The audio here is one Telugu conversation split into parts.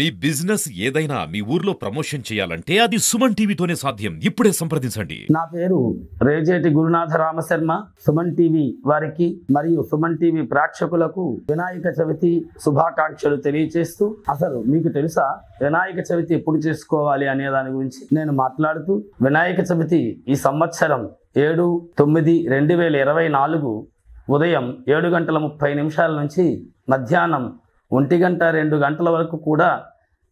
మీ బిజినెస్ ఏదైనా మీ ఊర్లో ప్రమోషన్ చేయాలంటే అది సుమన్ టీవీతోనే సాధ్యం. ఇప్పుడే సంప్రదించండి. నా పేరు రేజేటి గురునాథ రామశర్మ. సుమన్ టీవీ వారికి మరియు సుమన్ టీవీ ప్రేక్షకులకు వినాయక చవితి శుభాకాంక్షలు తెలియజేస్తూ, అసలు మీకు తెలుసా వినాయక చవితి ఎప్పుడు చేసుకోవాలి అనే దాని గురించి నేను మాట్లాడుతూ, వినాయక చవితి ఈ సంవత్సరం 7/9/2024 ఉదయం 7:30 నుంచి మధ్యాహ్నం 1-2 వరకు కూడా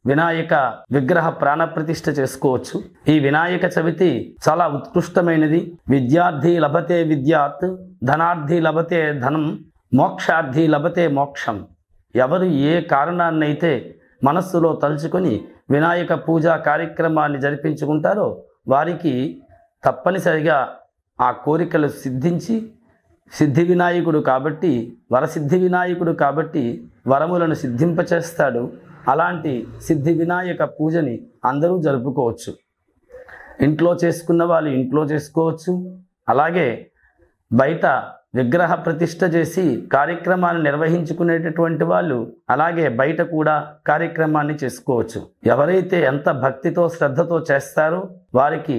వినాయక విగ్రహ ప్రాణప్రతిష్ఠ చేసుకోవచ్చు. ఈ వినాయక చవితి చాలా ఉత్కృష్టమైనది. విద్యార్థి లభతే విద్యాత్, ధనార్థి లభతే ధనం, మోక్షార్థి లభతే మోక్షం. ఎవరు ఏ కారణాన్నైతే మనస్సులో తలుచుకొని వినాయక పూజా కార్యక్రమాన్ని జరిపించుకుంటారో వారికి తప్పనిసరిగా ఆ కోరికలు సిద్ధించి, సిద్ధి వినాయకుడు కాబట్టి, వరసిద్ధి వినాయకుడు కాబట్టి వరములను సిద్ధింపచేస్తాడు. అలాంటి సిద్ధి వినాయక పూజని అందరూ జరుపుకోవచ్చు. ఇంట్లో చేసుకున్న వాళ్ళు ఇంట్లో చేసుకోవచ్చు. అలాగే బయట విగ్రహ ప్రతిష్ఠ చేసి కార్యక్రమాన్ని నిర్వహించుకునేటటువంటి వాళ్ళు అలాగే బయట కూడా కార్యక్రమాన్ని చేసుకోవచ్చు. ఎవరైతే ఎంత భక్తితో శ్రద్ధతో చేస్తారో వారికి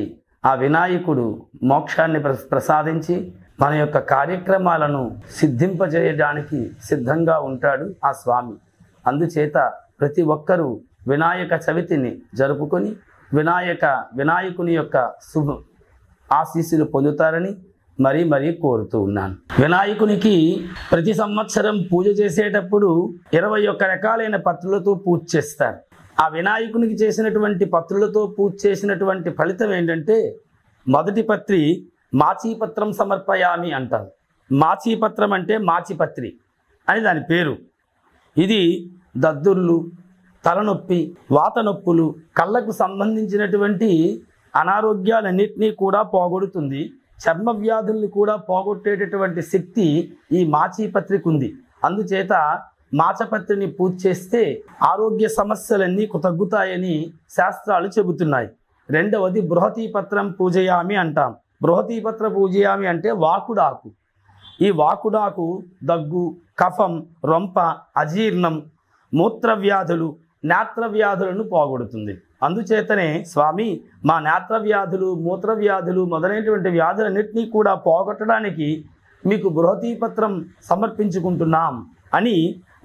ఆ వినాయకుడు మోక్షాన్ని ప్రసాదించి మన యొక్క కార్యక్రమాలను సిద్ధింపజేయడానికి సిద్ధంగా ఉంటాడు ఆ స్వామి. అందుచేత ప్రతి ఒక్కరూ వినాయక చవితిని జరుపుకొని వినాయకుని యొక్క శుభ ఆశీస్సులు పొందుతారని మరీ కోరుతూ ఉన్నాను. వినాయకునికి ప్రతి సంవత్సరం పూజ చేసేటప్పుడు 21 రకాలైన పత్రులతో పూజ చేస్తారు. ఆ వినాయకునికి చేసినటువంటి పత్రులతో పూజ చేసినటువంటి ఫలితం ఏంటంటే, మొదటి పత్రి మాచీపత్రం సమర్పయామి అంటారు. మాచీపత్రం అంటే మాచిపత్రి అని దాని పేరు. ఇది దద్దుర్లు, తలనొప్పి, వాత నొప్పులు, కళ్ళకు సంబంధించినటువంటి అనారోగ్యాలన్నింటినీ కూడా పోగొడుతుంది. చర్మ వ్యాధుల్ని కూడా పోగొట్టేటటువంటి శక్తి ఈ మాచీపత్రికి ఉంది. అందుచేత మాచపత్రిని పూజ చేస్తే ఆరోగ్య సమస్యలన్నీ తగ్గుతాయని శాస్త్రాలు చెబుతున్నాయి. రెండవది బృహతీపత్రం పూజయామి అంటాం. బృహతీపత్ర పూజయామి అంటే వాకుడాకు. ఈ వాకుడాకు దగ్గు, కఫం, రొంప, అజీర్ణం, మూత్రవ్యాధులు, నేత్రవ్యాధులను పోగొడుతుంది. అందుచేతనే స్వామి మా నేత్రవ్యాధులు, మూత్రవ్యాధులు మొదలైనటువంటి వ్యాధులన్నింటినీ కూడా పోగొట్టడానికి మీకు బృహతీపత్రం సమర్పించుకుంటున్నాం అని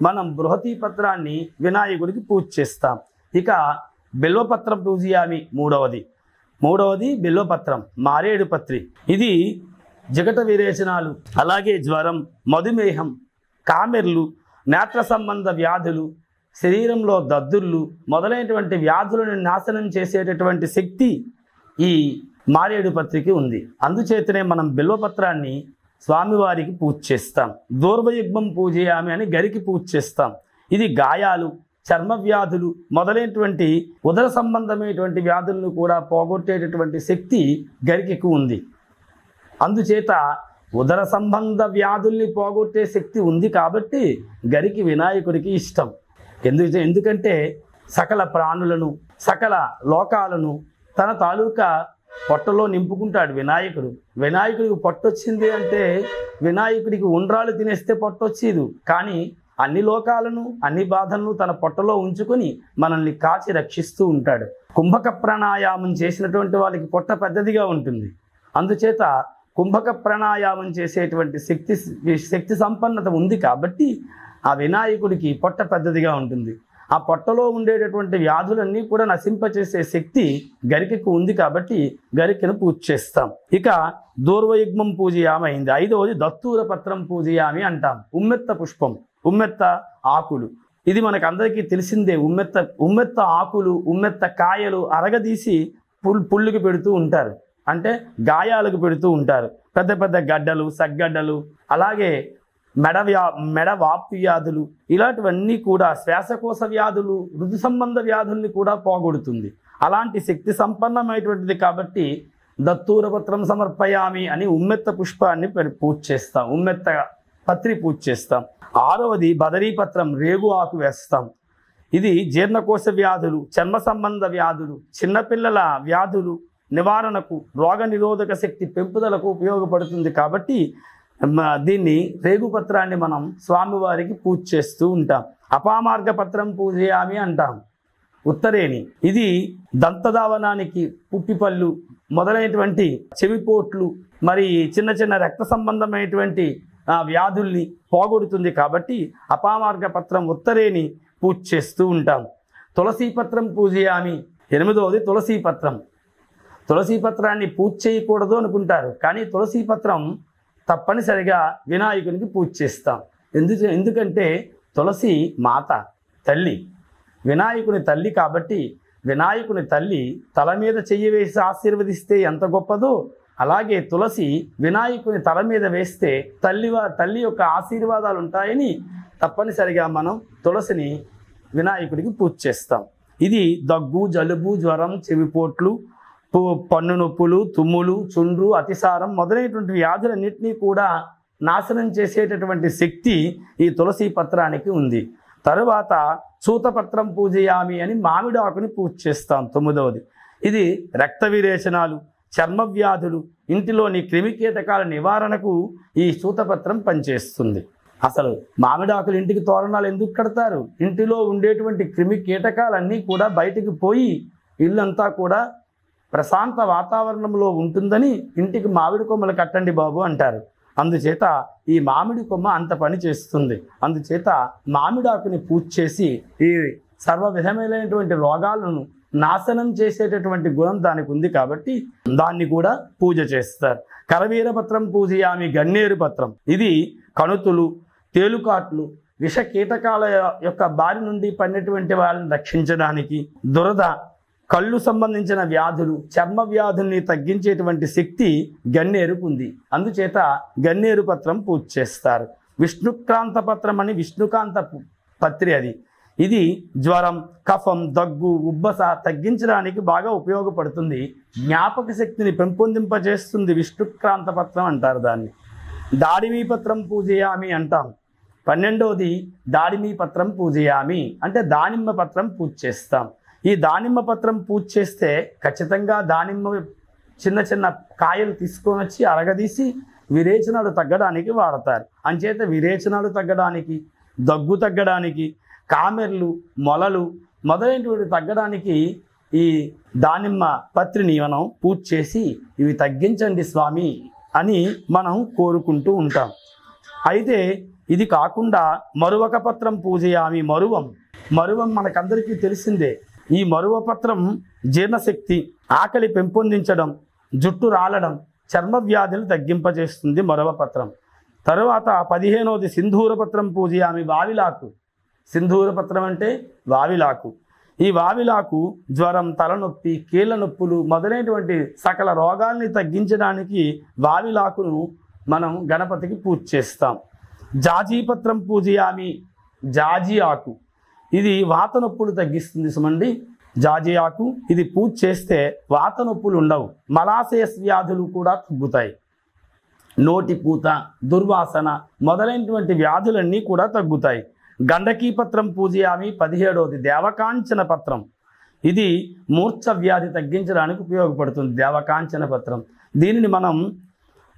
మనం బృహతీపత్రాన్ని వినాయకుడికి పూజ చేస్తాం. ఇక బిల్వపత్రం పూజయామి మూడవది బిల్వపత్రం, మారేడు పత్రి. ఇది జగట విరేచనాలు, అలాగే జ్వరం, మధుమేహం, కామెర్లు, నేత్ర సంబంధ వ్యాధులు, శరీరంలో దద్దుర్లు మొదలైనటువంటి వ్యాధులను నాశనం చేసేటటువంటి శక్తి ఈ మారేడు పత్రికి ఉంది. అందుచేతనే మనం బిల్వపత్రాన్ని స్వామివారికి పూజ చేస్తాం. దూర్వయుగ్మం పూజయామి అని గరికి పూజ చేస్తాం. ఇది గాయాలు, చర్మ వ్యాధులు మొదలైనటువంటి ఉదర సంబంధమైనటువంటి వ్యాధులను కూడా పోగొట్టేటటువంటి శక్తి గరికెకు ఉంది. అందుచేత ఉదర సంబంధ వ్యాధుల్ని పోగొట్టే శక్తి ఉంది కాబట్టి గరికి వినాయకుడికి ఇష్టం. ఎందుకంటే సకల ప్రాణులను, సకల లోకాలను తన తాలూకా పొట్టలో నింపుకుంటాడు వినాయకుడు. వినాయకుడికి పొట్టొచ్చింది అంటే వినాయకుడికి ఉండ్రాలు తినేస్తే పొట్టొచ్చేది. కానీ అన్ని లోకాలను, అన్ని బాధలను తన పొట్టలో ఉంచుకొని మనల్ని కాచి రక్షిస్తూ ఉంటాడు. కుంభక ప్రాణాయామం చేసినటువంటి వాళ్ళకి పొట్ట పెద్దదిగా ఉంటుంది. అందుచేత కుంభక ప్రాణాయామం చేసేటువంటి శక్తి సంపన్నత ఉంది కాబట్టి ఆ వినాయకుడికి పొట్ట పెద్దదిగా ఉంటుంది. ఆ పొట్టలో ఉండేటటువంటి వ్యాధులన్నీ కూడా నశింపచేసే శక్తి గరికెకు ఉంది కాబట్టి గరికెను పూజ చేస్తాం. ఇక దూర్వయుగ్మం పూజయామి అయింది. ఐదవది దత్తూర పత్రం పూజయామి అంటాం. ఉమ్మెత్త పుష్పం, ఉమ్మెత్త ఆకులు. ఇది మనకు అందరికీ తెలిసిందే. ఉమ్మెత్త ఆకులు, ఉమ్మెత్త కాయలు అరగదీసి పుళ్ళుకి పెడుతూ ఉంటారు, అంటే గాయాలకు పెడుతూ ఉంటారు. పెద్ద పెద్ద గడ్డలు, సగ్గడ్డలు, అలాగే మెడ వాపు వ్యాధులు, ఇలాంటివన్నీ కూడా శ్వాసకోశ వ్యాధులు, ఋతు సంబంధ వ్యాధుల్ని కూడా పోగొడుతుంది. అలాంటి శక్తి సంపన్నమైనటువంటిది కాబట్టి దత్తూరపత్రం సమర్పయామి అని ఉమ్మెత్త పుష్పాన్ని పూజ చేస్తాం, ఉమ్మెత్త పత్రి పూజ చేస్తాం. ఆరవది బదరీపత్రం, రేగు ఆకు వేస్తాం. ఇది జీర్ణకోశ వ్యాధులు, చర్మ సంబంధ వ్యాధులు, చిన్నపిల్లల వ్యాధులు నివారణకు, రోగ నిరోధక శక్తి పెంపుదలకు ఉపయోగపడుతుంది కాబట్టి దీన్ని రేగుపత్రాన్ని మనం స్వామివారికి పూజ చేస్తూ ఉంటాం. అపామార్గ పత్రం పూజయామి అంటాం. ఉత్తరేణి, ఇది దంతధావనానికి, పుప్పిపళ్ళు మొదలైనటువంటి చెవిపోట్లు, మరి చిన్న చిన్న రక్త సంబంధమైనటువంటి వ్యాధుల్ని పోగొడుతుంది. కాబట్టి అపామార్గ పత్రం ఉత్తరేణి పూజ చేస్తూ ఉంటాం. తులసీ పత్రం పూజయామి. 8వది తులసీ పత్రం. తులసీ పత్రాన్ని పూజ చేయకూడదు అనుకుంటారు, కానీ తులసీ పత్రం తప్పనిసరిగా వినాయకునికి పూజ చేస్తాం. ఎందుకంటే తులసి మాత, తల్లి, వినాయకుని తల్లి. కాబట్టి వినాయకుని తల్లి తల మీద చెయ్యి వేసి ఆశీర్వదిస్తే ఎంత గొప్పదో, అలాగే తులసి వినాయకుని తల మీద వేస్తే తల్లి యొక్క ఆశీర్వాదాలు ఉంటాయని తప్పనిసరిగా మనం తులసిని వినాయకుడికి పూజ చేస్తాం. ఇది దగ్గు, జలుబు, జ్వరం, చెవిపోట్లు, పన్ను నొప్పులు, తుమ్ములు, చుండ్రు, అతిసారం మొదలైనటువంటి వ్యాధులన్నింటినీ కూడా నాశనం చేసేటటువంటి శక్తి ఈ తులసి పత్రానికి ఉంది. తరువాత సూతపత్రం పూజయామి అని మామిడి ఆకుని పూజ చేస్తాం. 9వది ఇది రక్త విరేచనాలు, చర్మ వ్యాధులు, ఇంటిలోని క్రిమికీటకాల నివారణకు ఈ సూతపత్రం పనిచేస్తుంది. అసలు మామిడాకులు ఇంటికి తోరణాలు ఎందుకు కడతారు? ఇంటిలో ఉండేటువంటి క్రిమి కీటకాలన్నీ కూడా బయటికి పోయి ఇల్లంతా కూడా ప్రశాంత వాతావరణంలో ఉంటుందని ఇంటికి మామిడి కొమ్మలు కట్టండి బాబు అంటారు. అందుచేత ఈ మామిడి కొమ్మ అంత పని చేస్తుంది. అందుచేత మామిడాకుని పూజ చేసి ఈ సర్వ విధమైనటువంటి రోగాలను నాశనం చేసేటటువంటి గుణం దానికి ఉంది. కాబట్టి దాన్ని కూడా పూజ చేస్తారు. కరవీరపత్రం పూజయామి. గన్నేరు పత్రం, ఇది కణుతులు, తేలుకాట్లు, విష కీటకాల యొక్క బారి నుండి పడినటువంటి వాళ్ళని రక్షించడానికి, దురద, కళ్ళు సంబంధించిన వ్యాధులు, చర్మ వ్యాధుల్ని తగ్గించేటువంటి శక్తి గన్నేరుకు ఉంది. అందుచేత గన్నేరు పత్రం పూజ చేస్తారు. విష్ణుక్రాంత పత్రం అని విష్ణుకాంత పత్రి, ఇది జ్వరం, కఫం, దగ్గు, ఉబ్బస తగ్గించడానికి బాగా ఉపయోగపడుతుంది. జ్ఞాపక శక్తిని పెంపొందింపజేస్తుంది. విష్ణుక్రాంత పత్రం అంటారు దాన్ని. దాడిమీ పత్రం పూజయామి అంటాం. 12వది దాడిమీ పత్రం పూజయామి అంటే దానిమ్మ పత్రం పూజ చేస్తాం. ఈ దానిమ్మ పత్రం పూజ చేస్తే ఖచ్చితంగా దానిమ్మ చిన్న చిన్న కాయలు తీసుకొని వచ్చి అరగదీసి విరేచనాలు తగ్గడానికి వాడతారు. అంచేత విరేచనాలు తగ్గడానికి, దగ్గు తగ్గడానికి, కామెర్లు, మొలలు మొదలైనటువంటి తగ్గడానికి ఈ దానిమ్మ పత్రిని మనం పూజ చేసి ఇవి తగ్గించండి స్వామి అని మనం కోరుకుంటూ ఉంటాం. అయితే ఇది కాకుండా మరువక పత్రం పూజయామి. మరువం మనకందరికీ తెలిసిందే. ఈ మరువ పత్రం జీర్ణశక్తి, ఆకలి పెంపొందించడం, జుట్టు రాలడం, చర్మ వ్యాధులు తగ్గింపజేస్తుంది మరువ పత్రం. తరువాత 15వది సింధూర పత్రం పూజయామి. వావిలాకు. సింధూర పత్రం అంటే వావిలాకు. ఈ వావిలాకు జ్వరం, తలనొప్పి, కీళ్ళ నొప్పులు మొదలైనటువంటి సకల రోగాల్ని తగ్గించడానికి వావిలాకును మనం గణపతికి పూజ చేస్తాం. జాజీపత్రం పూజయామి. జాజి ఆకు, ఇది వాత నొప్పులు తగ్గిస్తుంది సుమండి. జాజి ఆకు ఇది పూజ చేస్తే వాత నొప్పులు ఉండవు. మలాశయస్ వ్యాధులు కూడా తగ్గుతాయి. నోటి పూత, దుర్వాసన మొదలైనటువంటి వ్యాధులన్నీ కూడా తగ్గుతాయి. గండకీ పత్రం పూజయామి. 17వది దేవకాంచన పత్రం, ఇది మూర్ఛ వ్యాధి తగ్గించడానికి ఉపయోగపడుతుంది. దేవకాంచన పత్రం, దీనిని మనం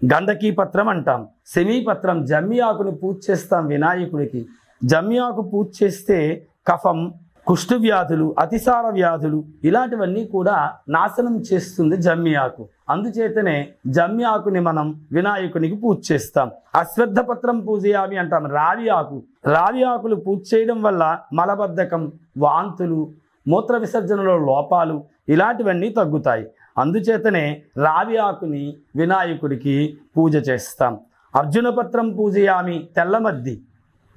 గండకీ పత్రం అంటాం. శమీపత్రం, జమ్మి ఆకుని పూజ చేస్తాం వినాయకుడికి. జమ్మి ఆకు పూజ చేస్తే కఫం, కుష్టు వ్యాధులు, అతిసార వ్యాధులు ఇలాంటివన్నీ కూడా నాశనం చేస్తుంది జమ్మి ఆకు. అందుచేతనే జమ్మి ఆకుని మనం వినాయకునికి పూజ చేస్తాం. అశ్వత్థ పత్రం పూజయామి అంటాం. రావి ఆకులు పూజ చేయడం వల్ల మలబద్ధకం, వాంతులు, మూత్ర విసర్జనలో లోపాలు ఇలాంటివన్నీ తగ్గుతాయి. అందుచేతనే రావి ఆకుని వినాయకుడికి పూజ చేస్తాం. అర్జునపత్రం పూజయామి. తెల్లమద్ది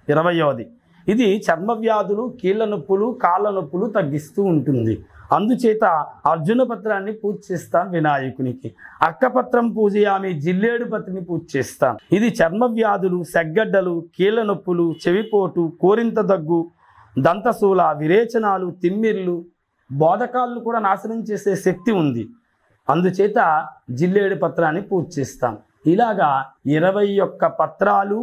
20వది, ఇది చర్మ వ్యాధులు, కీళ్ళ నొప్పులు, కాళ్ళ నొప్పులు తగ్గిస్తూ ఉంటుంది. అందుచేత అర్జున పత్రాన్ని పూజ చేస్తాం వినాయకునికి. అక్కపత్రం పూజయామి. జిల్లేడు పత్రిని పూజ చేస్తాం. ఇది చర్మ వ్యాధులు, సెగ్గడ్డలు, కీళ్ళ నొప్పులు, చెవిపోటు, కోరింత దగ్గు, దంతశూల, విరేచనాలు, తిమ్మిర్లు, బోధకాలను కూడా నాశనం చేసే శక్తి ఉంది. అందుచేత జిల్లేడు పత్రాన్ని పూజ చేస్తాం. ఇలాగా 21 పత్రాలు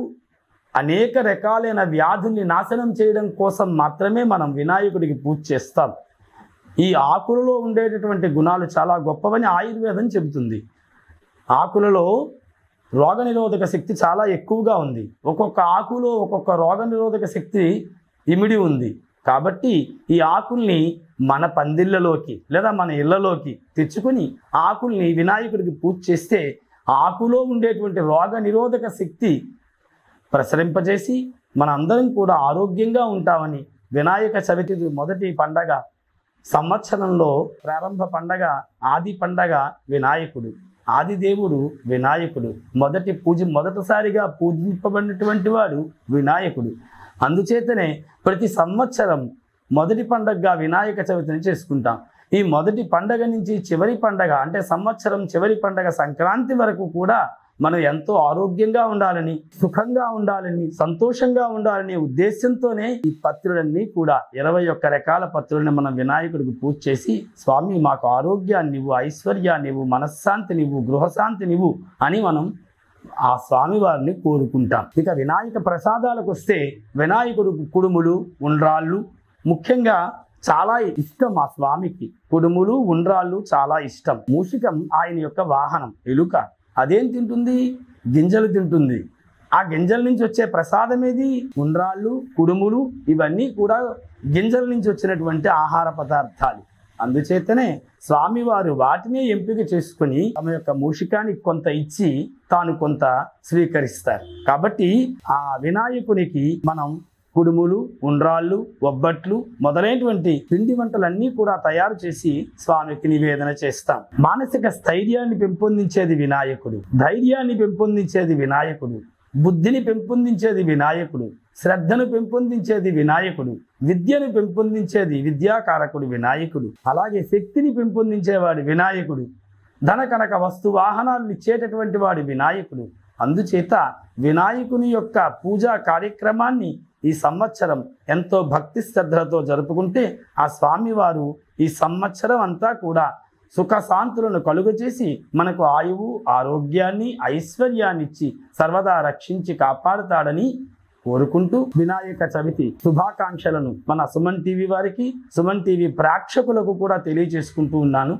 అనేక రకాలైన వ్యాధుల్ని నాశనం చేయడం కోసం మాత్రమే మనం వినాయకుడికి పూజ చేస్తాం. ఈ ఆకులలో ఉండేటటువంటి గుణాలు చాలా గొప్పవని ఆయుర్వేదం చెబుతుంది. ఆకులలో రోగనిరోధక శక్తి చాలా ఎక్కువగా ఉంది. ఒక్కొక్క ఆకులో ఒక్కొక్క రోగనిరోధక శక్తి ఇమిడి ఉంది. కాబట్టి ఈ ఆకుల్ని మన పందిళ్ళలోకి లేదా మన ఇళ్లలోకి తెచ్చుకొని ఆకుల్ని వినాయకుడికి పూజ చేస్తే ఆకులో ఉండేటువంటి రోగ నిరోధక శక్తి ప్రసరింపజేసి మన అందరం కూడా ఆరోగ్యంగా ఉంటామని వినాయక చవితి మొదటి పండగ, సంవత్సరంలో ప్రారంభ పండగ, ఆది పండగ వినాయకుడు, ఆదిదేవుడు వినాయకుడు, మొదటిసారిగా పూజింపబడినటువంటి వాడు వినాయకుడు. అందుచేతనే ప్రతి సంవత్సరం మొదటి పండగగా వినాయక చవితిని చేసుకుంటాం. ఈ మొదటి పండగ నుంచి చివరి పండగ అంటే సంవత్సరం చివరి పండగ సంక్రాంతి వరకు కూడా మనం ఎంతో ఆరోగ్యంగా ఉండాలని, సుఖంగా ఉండాలని, సంతోషంగా ఉండాలనే ఉద్దేశంతోనే ఈ పత్రులన్నీ కూడా 21 రకాల పత్రులను మనం వినాయకుడికి పూజ చేసి, స్వామి మాకు ఆరోగ్యాన్ని ఇవ్వు, ఐశ్వర్యాన్ని ఇవ్వు, మనశ్శాంతిని ఇవ్వు, గృహశాంతిని ఇవ్వు అని మనం ఆ స్వామివారిని కోరుకుంటాం. ఇక వినాయక ప్రసాదాలకు వస్తే వినాయకుడు కుడుములు, ఉండ్రాళ్ళు ముఖ్యంగా చాలా ఇష్టం. ఆ స్వామికి కుడుములు, ఉండ్రాళ్ళు చాలా ఇష్టం. మూషికం ఆయన యొక్క వాహనం. ఎలుక అదేం తింటుంది? గింజలు తింటుంది. ఆ గింజల నుంచి వచ్చే ప్రసాదం ఏది? ఉండ్రాళ్ళు, కుడుములు, ఇవన్నీ కూడా గింజల నుంచి వచ్చినటువంటి ఆహార పదార్థాలు. అందుచేతనే స్వామివారు వాటినే ఎంపిక చేసుకుని తమ యొక్క మూషికానికి కొంత ఇచ్చి తాను కొంత స్వీకరిస్తారు. కాబట్టి ఆ వినాయకునికి మనం కుడుములు, ఉండ్రాళ్ళు, ఒబ్బట్లు మొదలైనటువంటి పిండి వంటలన్నీ కూడా తయారు చేసి స్వామికి నివేదన చేస్తాం. మానసిక స్థైర్యాన్ని పెంపొందించేది వినాయకుడు, ధైర్యాన్ని పెంపొందించేది వినాయకుడు, బుద్ధిని పెంపొందించేది వినాయకుడు, శ్రద్ధను పెంపొందించేది వినాయకుడు, విద్యను పెంపొందించేది విద్యాకారకుడు వినాయకుడు, అలాగే శక్తిని పెంపొందించేవాడు వినాయకుడు, ధన కనక వస్తు వాహనాలను ఇచ్చేటటువంటి వాడు వినాయకుడు. అందుచేత వినాయకుని యొక్క పూజా కార్యక్రమాన్ని ఈ సంవత్సరం ఎంతో భక్తి శ్రద్ధలతో జరుపుకుంటే ఆ స్వామివారు ఈ సంవత్సరం అంతా కూడా సుఖశాంతులను కలుగజేసి మనకు ఆయువు, ఆరోగ్యాన్ని, ఐశ్వర్యాన్ని ఇచ్చి సర్వదా రక్షించి కాపాడుతాడని కోరుకుంటూ వినాయక చవితి శుభాకాంక్షలను మన సుమన్ టీవీ వారికి, సుమన్ టీవీ ప్రేక్షకులకు కూడా తెలియజేసుకుంటూ ఉన్నాను.